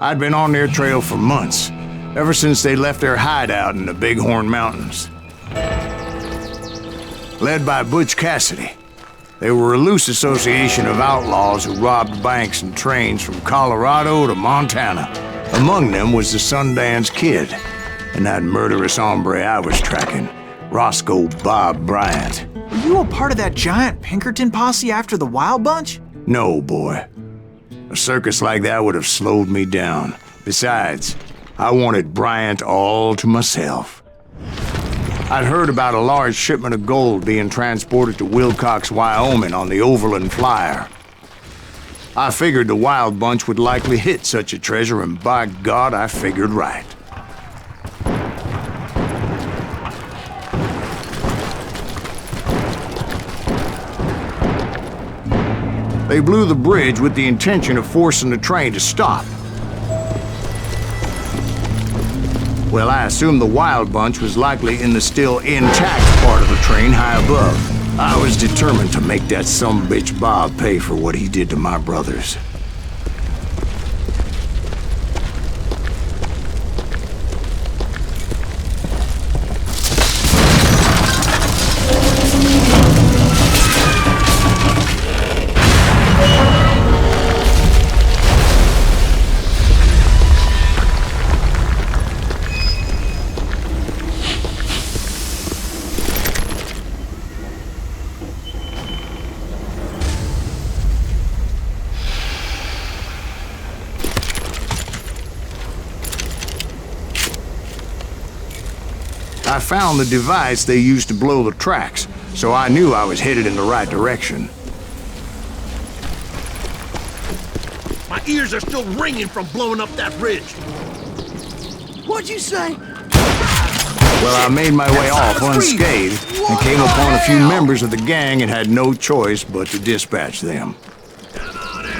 I'd been on their trail for months, ever since they left their hideout in the Bighorn Mountains. Led by Butch Cassidy, they were a loose association of outlaws who robbed banks and trains from Colorado to Montana. Among them was the Sundance Kid, and that murderous hombre I was tracking, Roscoe Bob Bryant. Were you a part of that giant Pinkerton posse after the Wild Bunch? No, boy. A circus like that would have slowed me down. Besides, I wanted Bryant all to myself. I'd heard about a large shipment of gold being transported to Wilcox, Wyoming on the Overland Flyer. I figured the Wild Bunch would likely hit such a treasure, and by God, I figured right. They blew the bridge with the intention of forcing the train to stop. Well, I assumed the Wild Bunch was likely in the still intact part of the train high above. I was determined to make that sumbitch Bob pay for what he did to my brothers. I found the device they used to blow the tracks, so I knew I was headed in the right direction. My ears are still ringing from blowing up that bridge. What'd you say? Well, I made my way off unscathed and came upon a few members of the gang and had no choice but to dispatch them.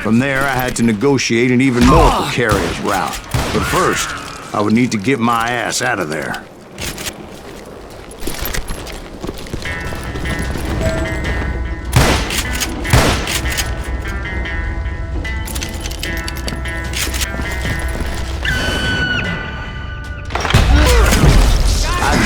From there, I had to negotiate an even more precarious route. But first, I would need to get my ass out of there.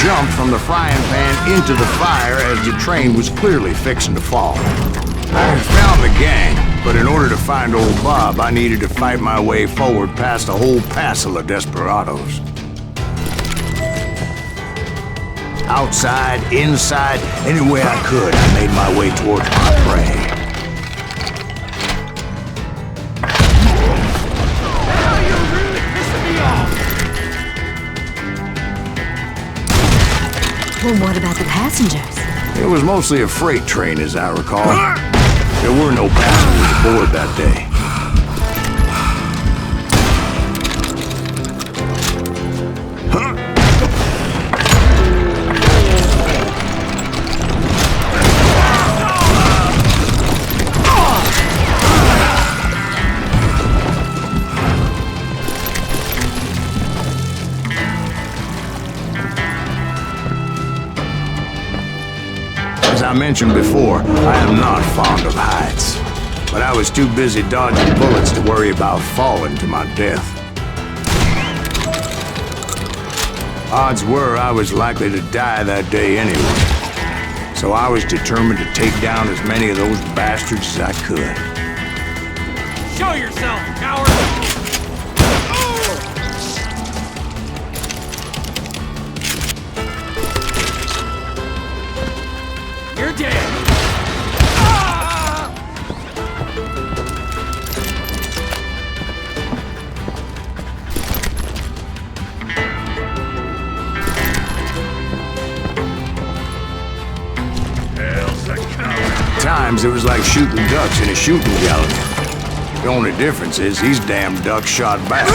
Jumped from the frying pan into the fire as the train was clearly fixing to fall. I had found the gang, but in order to find old Bob, I needed to fight my way forward past a whole passel of desperados. Outside, inside, anywhere I could, I made my way towards my prey. Well, what about the passengers? It was mostly a freight train, as I recall. There were no passengers aboard that day. As I mentioned before, I am not fond of heights, but I was too busy dodging bullets to worry about falling to my death. Odds were I was likely to die that day anyway, so I was determined to take down as many of those bastards as I could. Show yourself, coward! You're dead! At times, it was like shooting ducks in a shooting gallery. The only difference is these damn ducks shot back.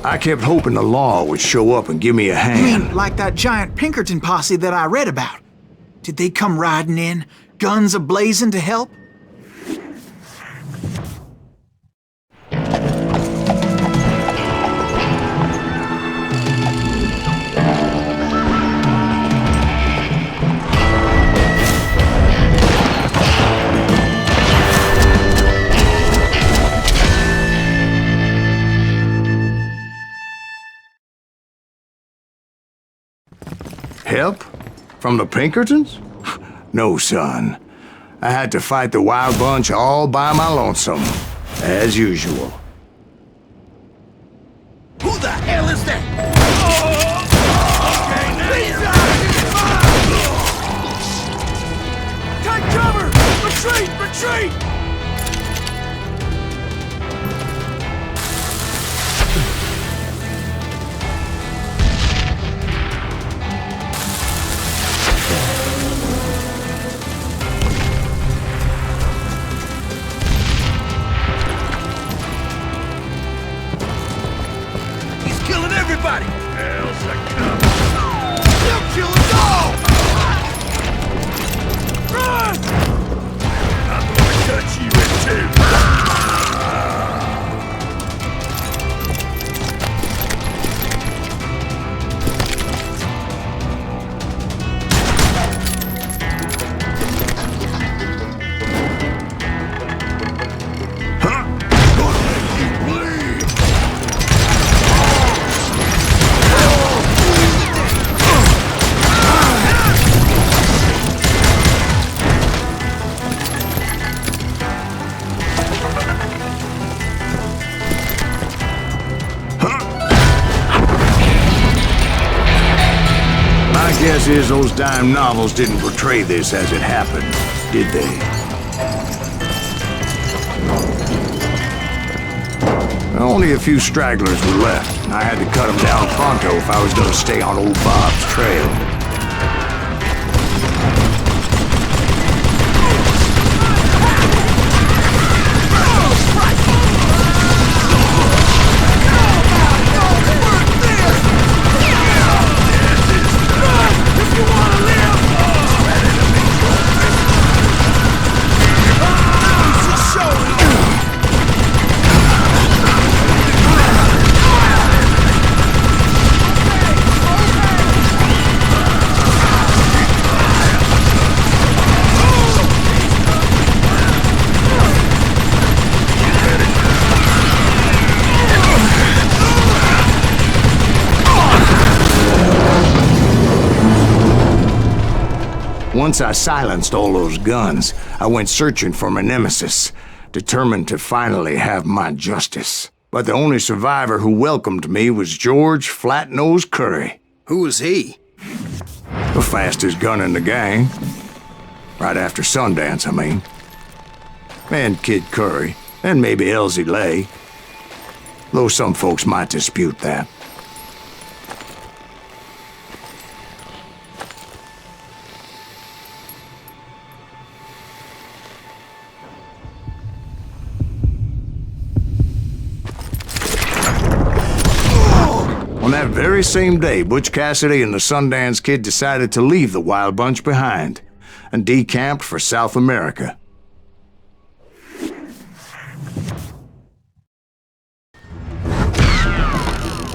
I kept hoping the law would show up and give me a You hand. mean like that giant Pinkerton posse that I read about? Did they come riding in, guns a-blazing to help? Help? From the Pinkertons? No, son. I had to fight the Wild Bunch all by my lonesome, as usual. Who the hell is that? Take cover! Retreat! Retreat! He's killing everybody! Hell's a cup. He'll kill us all! Run! I'm gonna cut you in two! Guess is those dime novels didn't portray this as it happened, did they? Only a few stragglers were left. I had to cut them down pronto if I was going to stay on old Bob's trail. Once I silenced all those guns, I went searching for my nemesis, determined to finally have my justice. But the only survivor who welcomed me was George Flat-Nosed Curry. Who was he? The fastest gun in the gang. Right after Sundance, I mean. And Kid Curry, and maybe Elsie Lay. Though some folks might dispute that. On that very same day, Butch Cassidy and the Sundance Kid decided to leave the Wild Bunch behind and decamped for South America.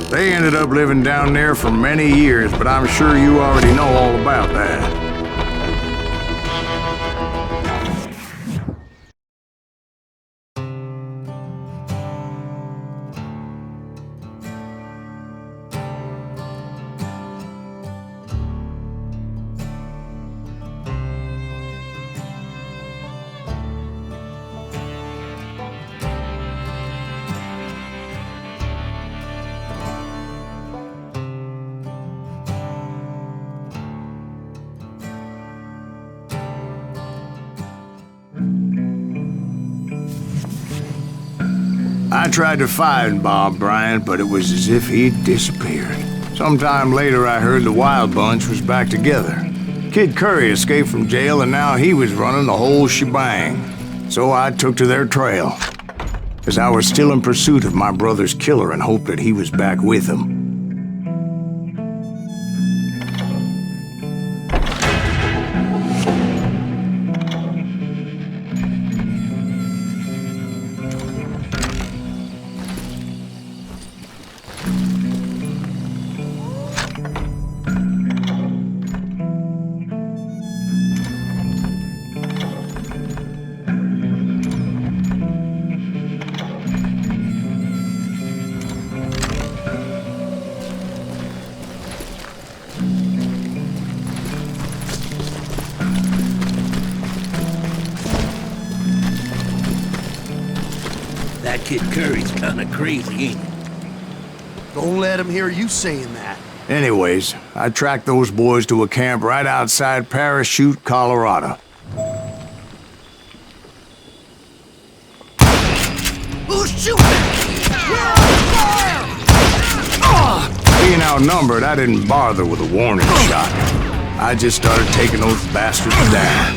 They ended up living down there for many years, but I'm sure you already know all about that. I tried to find Bob Bryant, but it was as if he'd disappeared. Sometime later, I heard the Wild Bunch was back together. Kid Curry escaped from jail, and now he was running the whole shebang. So I took to their trail. as I was still in pursuit of my brother's killer and hoped that he was back with him. That kid Curry's kinda crazy, ain't he? Don't let him hear you saying that. Anyways, I tracked those boys to a camp right outside Parachute, Colorado. Who's shooting? Being outnumbered, I didn't bother with a warning shot. I just started taking those bastards down.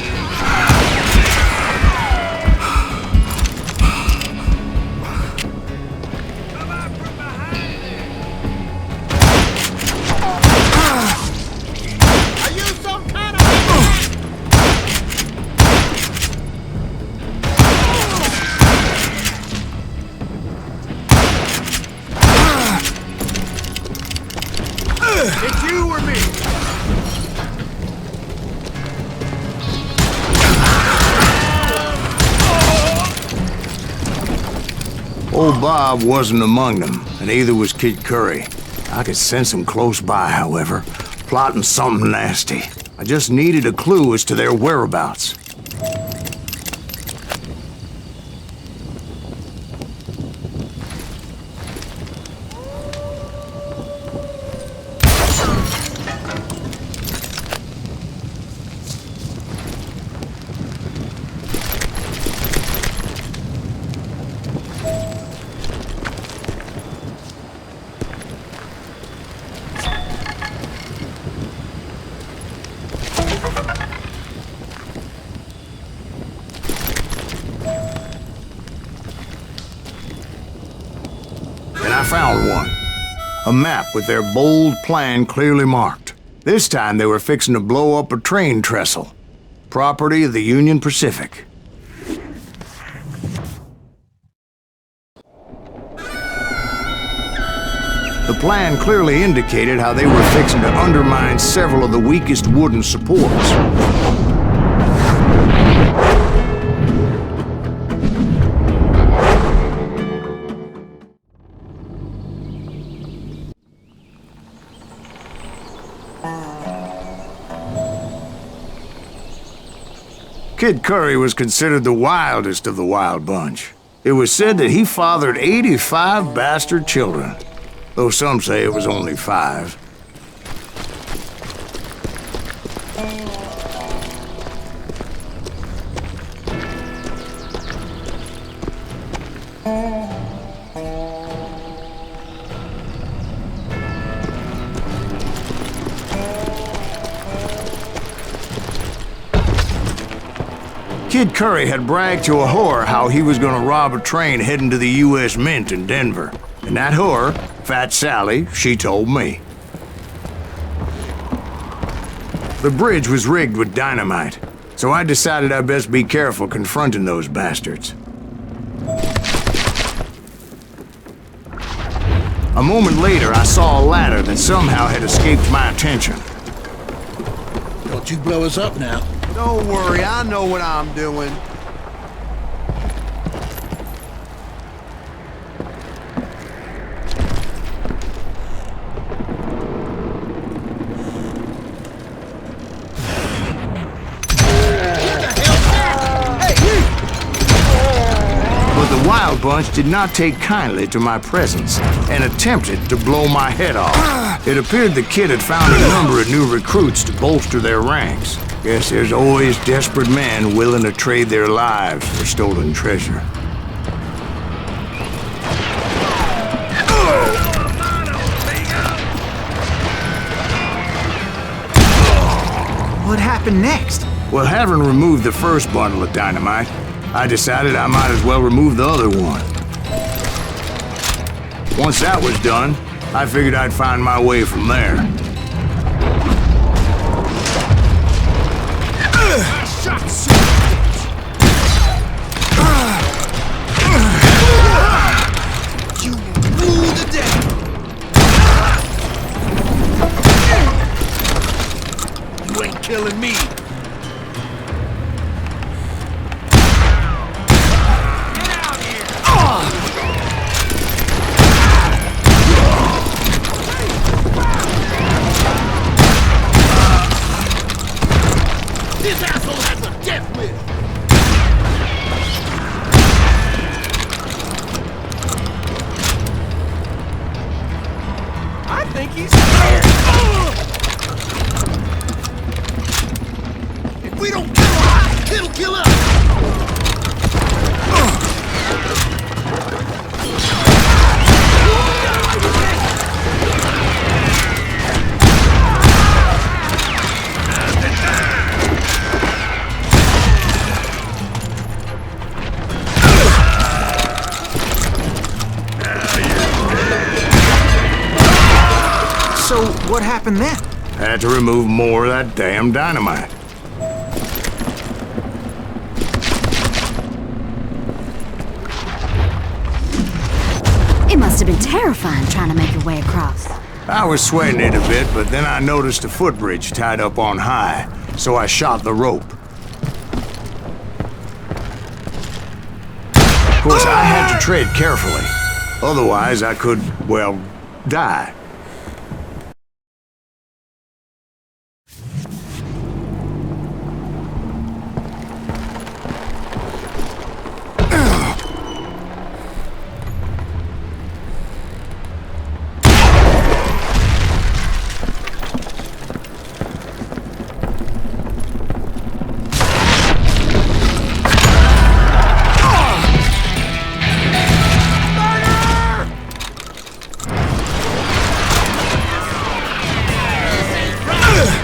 It's you or me? Old Bob wasn't among them, and neither was Kid Curry. I could sense him close by, however, plotting something nasty. I just needed a clue as to their whereabouts. And I found one. A map with their bold plan clearly marked. This time they were fixing to blow up a train trestle. Property of the Union Pacific. The plan clearly indicated how they were fixing to undermine several of the weakest wooden supports. Kid Curry was considered the wildest of the wild bunch. It was said that he fathered 85 bastard children, though some say it was only 5. Kid Curry had bragged to a whore how he was gonna rob a train heading to the U.S. Mint in Denver. And that whore, Fat Sally, she told me. The bridge was rigged with dynamite, so I decided I'd best be careful confronting those bastards. A moment later, I saw a ladder that somehow had escaped my attention. Don't you blow us up now. Don't worry, I know what I'm doing. But the Wild Bunch did not take kindly to my presence and attempted to blow my head off. It appeared the kid had found a number of new recruits to bolster their ranks. Guess there's always desperate men willing to trade their lives for stolen treasure. What happened next? Well, having removed the first bundle of dynamite, I decided I might as well remove the other one. Once that was done, I figured I'd find my way from there. You rule the day! You ain't killing me! This asshole has a death wish! I think he's scared! If we don't kill him, it'll kill us! So, what happened then? Had to remove more of that damn dynamite. It must have been terrifying trying to make your way across. I was sweating it a bit, but then I noticed a footbridge tied up on high, so I shot the rope. Of course, I had to tread carefully. Otherwise, I could, well, die.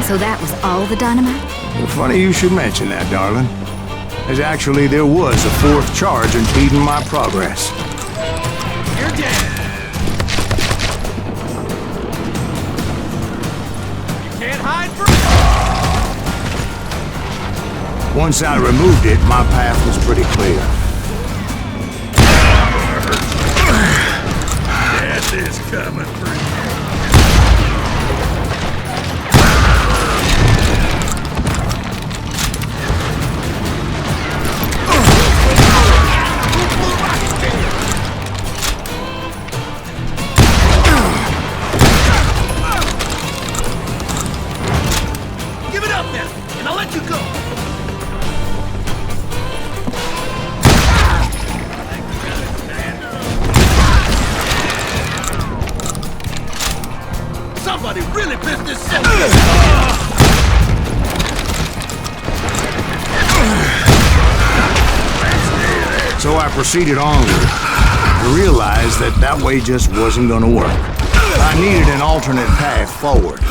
So that was all the dynamite? Funny you should mention that, darling. As actually, there was a fourth charge impeding my progress. You're dead! You can't hide from... Once I removed it, my path was pretty clear. Death is coming for you. Give it up then, and I'll let you go. Somebody really pissed this soldier. So I proceeded onward. I realized that that way just wasn't gonna work. I needed an alternate path forward.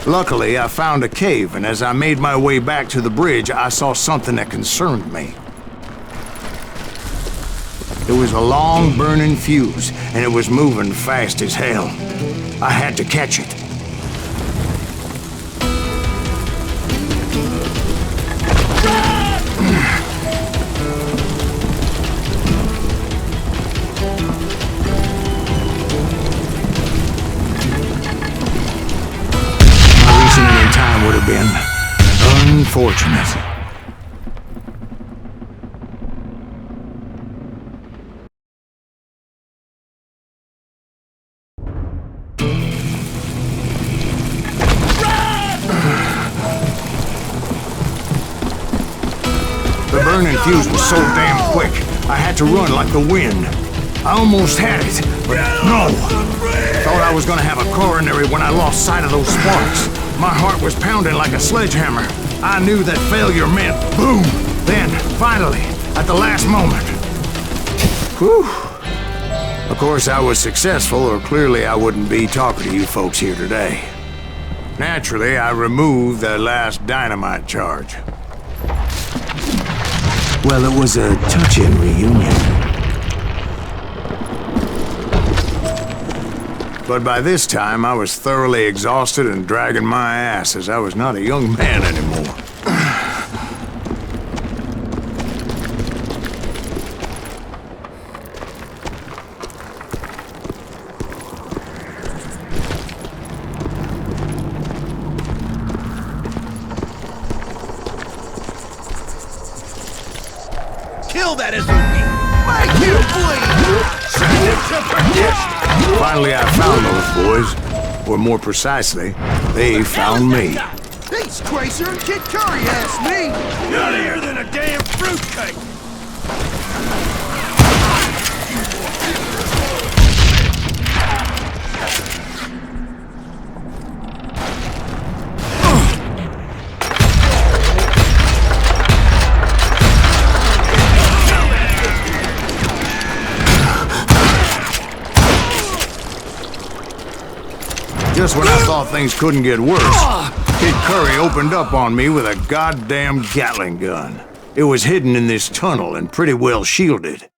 Luckily, I found a cave, and as I made my way back to the bridge, I saw something that concerned me. It was a long burning fuse, and it was moving fast as hell. I had to catch it. My reasoning in time would have been unfortunate. The burning fuse was so damn quick, I had to run like the wind. I almost had it, but no! Thought I was gonna have a coronary when I lost sight of those sparks. My heart was pounding like a sledgehammer. I knew that failure meant boom! Then, finally, at the last moment. Whew. Of course, I was successful, or clearly I wouldn't be talking to you folks here today. Naturally, I removed the last dynamite charge. Well, it was a touching reunion. But by this time, I was thoroughly exhausted and dragging my ass as I was not a young man anymore. Kill that SOB! Make him bleed! Send him to perdition! Finally, I found those boys. Or more precisely, they found me. He's crazier than Kid Curry asked me! Nuttier than a damn fruitcake! Just when I thought things couldn't get worse, Kid Curry opened up on me with a goddamn Gatling gun. It was hidden in this tunnel and pretty well shielded.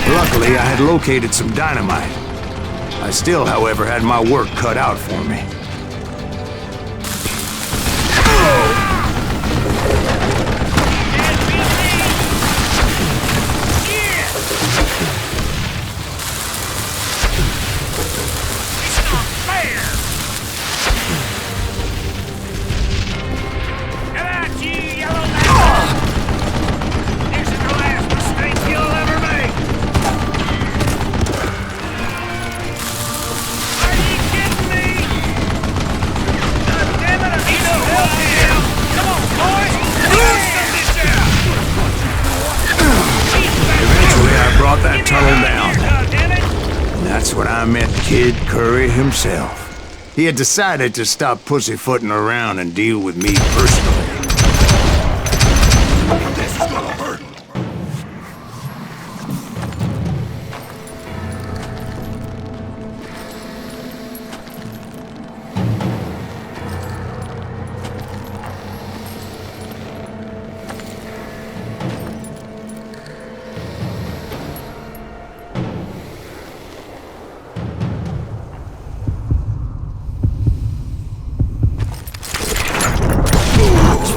Luckily, I had located some dynamite. I still, however, had my work cut out for me. That tunnel down. And that's when I met Kid Curry himself. He had decided to stop pussyfooting around and deal with me personally. This is gonna hurt!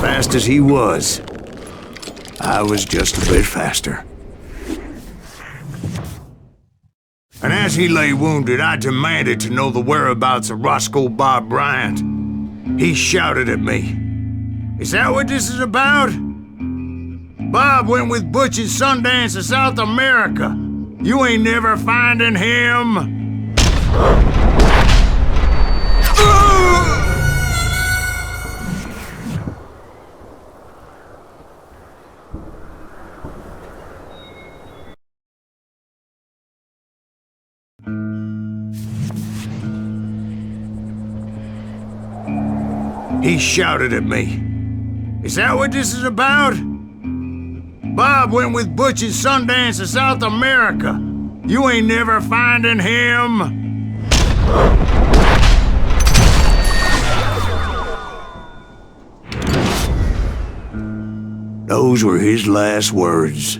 Fast as he was, I was just a bit faster. And as he lay wounded, I demanded to know the whereabouts of Roscoe Bob Bryant. He shouted at me, "Is that what this is about?" Bob went with Butch's Sundance to South America. You ain't never finding him. He shouted at me. Is that what this is about? Bob went with Butch's Sundance to South America. You ain't never finding him. Those were his last words.